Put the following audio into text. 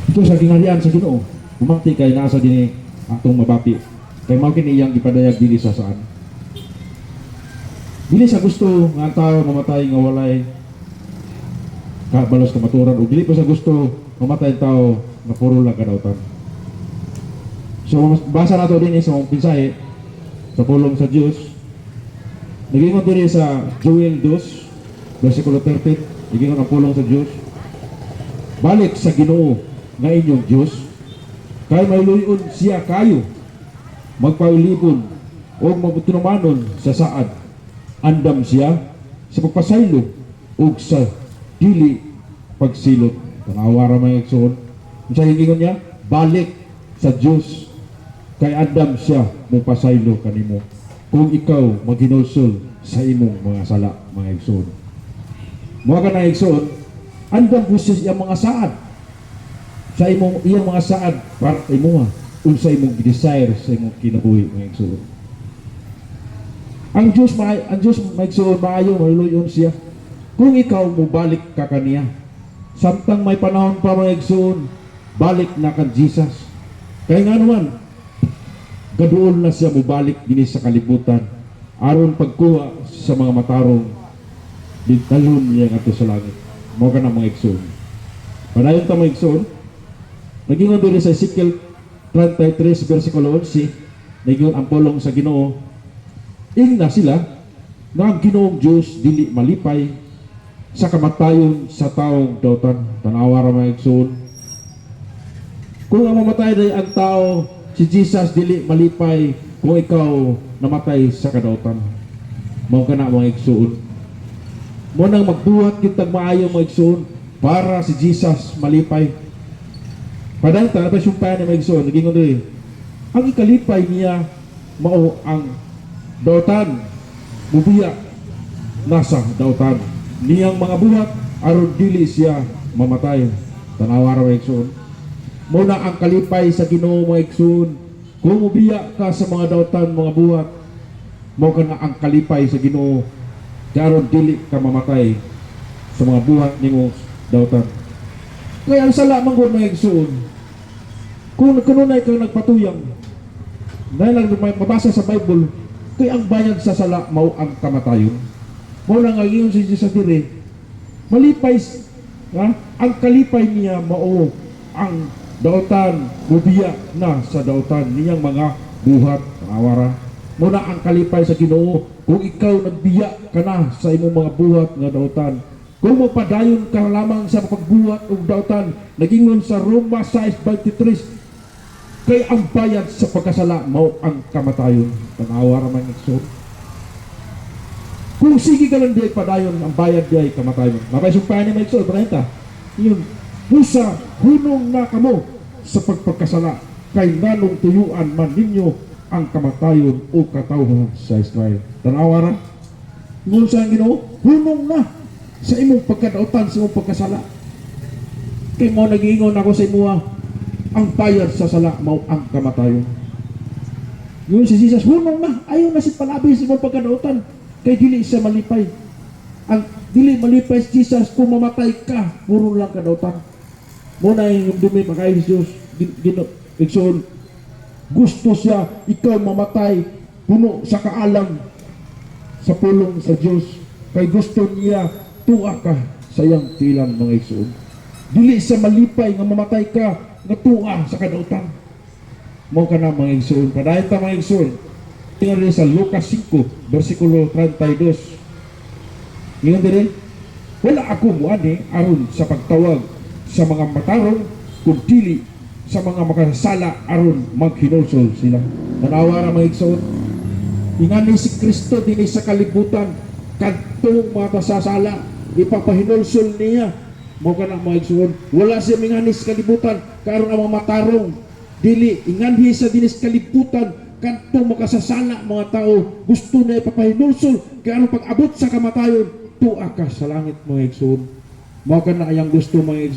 Ito sa gingharian sa Ginoo, umangti kay nasa dini atong mabapi. Kay mao kini iyang gipadayag dili sa saan. Dili sa gusto nga ang tao mamatay nga walay kabalos kamaturan ug dili pa sa gusto mamatay ang tao nga puro lang kadautan. So basa nato din sa mong pinsahe sa pulong sa Dios. Nagingon diri sa Joel 2 versikulo 13, nagingon ang pulong sa Dios. Balik sa Ginoo nga inyong Dios, kay mayluyon siya kayo magpaulipon o magtunumanon sa saad. Andam siya sa pagpasaylo o sa dili pagsilot. Tanawara mga igsoon. Sa hingingon niya, balik sa Diyos. Kay andam siya mong pasaylo kanimo kung ikaw maghinulsol sa imong mga sala, mga igsoon. Mga ka na igsoon, andam po siya mga saad sa iyang mga saad para imo o sa imong desire sa imong kinabuhi, mga igsoon. Ang Diyos maigsoon maayo, maluyon siya kung ikaw mubalik ka kaniya. Samtang may panahon pa, mga igsoon, balik na kan Jesus. Kaya nga naman, gaduol na siya mubalik din sa kalibutan aron pagkuha sa mga matarong dintalon niya nga sa langit. Mao ka na, mga igsoon. Padayon ta, mga igsoon, nagingon diri sa Ezekiel 33 versikulo 11, nagingon ang pulong sa Ginoo. Ingna sila nga ang Ginoong Diyos dili malipay sa kamatayon sa taong dautan. Tanawa ra, mga igsoon. Kung ang mamatay day ang tao, si Jesus dili malipay kung ikaw namatay sa kadautan. Mao kana, mga igsoon. Mo nang magbuhat kitag maayo, mga igsoon, para si Jesus malipay. Padang ta pa sumpay ni, mga igsoon, nagingon diri. Ang ikalipay niya mao ang dautan, mubiya nasa dautan niyang mga buhat aron dili siya mamatay. Tanawa ra, mga igsoon. Muna ang kalipay sa Ginoo, mga igsoon. Kung mubiya ka sa mga dautan, mga buhat, mo ka na ang kalipay sa Ginoo aron dili ka mamatay sa mga buhat nimo dautan. Kaya ang sala man gud, mga igsoon, kung kanunay ka nagpatuyang dahil lang mabasa sa Bible, kaya ang bayad sa sala mao ang kamatayon. Mao lang ang iyon si Jesus dire. Malipay, ang kalipay niya mao ang dautan, mubiya na sa dautan niyang mga buhat. Awara. Muna ang kalipay sa Ginoo kung ikaw nagbiya ka na sa imong mga buhat nga dautan. Kung mapadayon ka lamang sa pagbuhat og dautan, nagingon sa Roma 6:23, kay ang bayad sa pagkasala mao ang kamatayon. Tanawa ra, mga igsoon. Kung sige ka lang di padayon, ang bayad di ay kamatayon. Mabay sumpahan ni, mga igsoon, barenta. Yun, busa hunong na kamo sa pagpagkasala, kay nanong tuyuan man ninyo ang kamatayon o katawhan sa Israel. Tanawa ra. Ngun sa Ginoo, hunong na sa imong pagkadautan, sa imong pagkasala. Kay mo nagiingon ako sa imo, ang bayad sa sala mao ang kamatayon. Yun si Jesus, hunong na, ayaw na si palabi sa imong pagkadautan, kay dili siya malipay. Ang dili malipay si Jesus kung mamatay ka, puro lang kadautan. Muna yung dumi pagkain si Diyos, igsoon, gusto siya ikaw mamatay puno sa kaalam sa pulong sa Diyos, kay gusto niya tuwa ka sa iyang tilang, mga igsoon. Dili siya malipay nga mamatay ka nga tuwa sa kadautan. Mao ka na, mga igsoon. Padayon ta, mga igsoon, tingnan rin sa Lucas 5 versikulo 32. Ngayon din, wala ako muani aron sa pagtawag sa mga matarong kung dili sa mga makasala aron maghinulsol sila. Tanawa ra, mga igsoon. Ingani si Kristo din sa kalibutan kadtong mga kasasala ipapahinulsol niya. Mao ka na, mga igsoon. Wala siya mingani sa kalibutan karon ang mga matarong dili ingani sa dinis kalibutan kadtong makasasala mga tao gusto na ipapahinulsol kay aron pag-abot sa kamatayon tuwa ka sa langit, mga igsoon. Mao ka na ayang gusto, mga igsoon.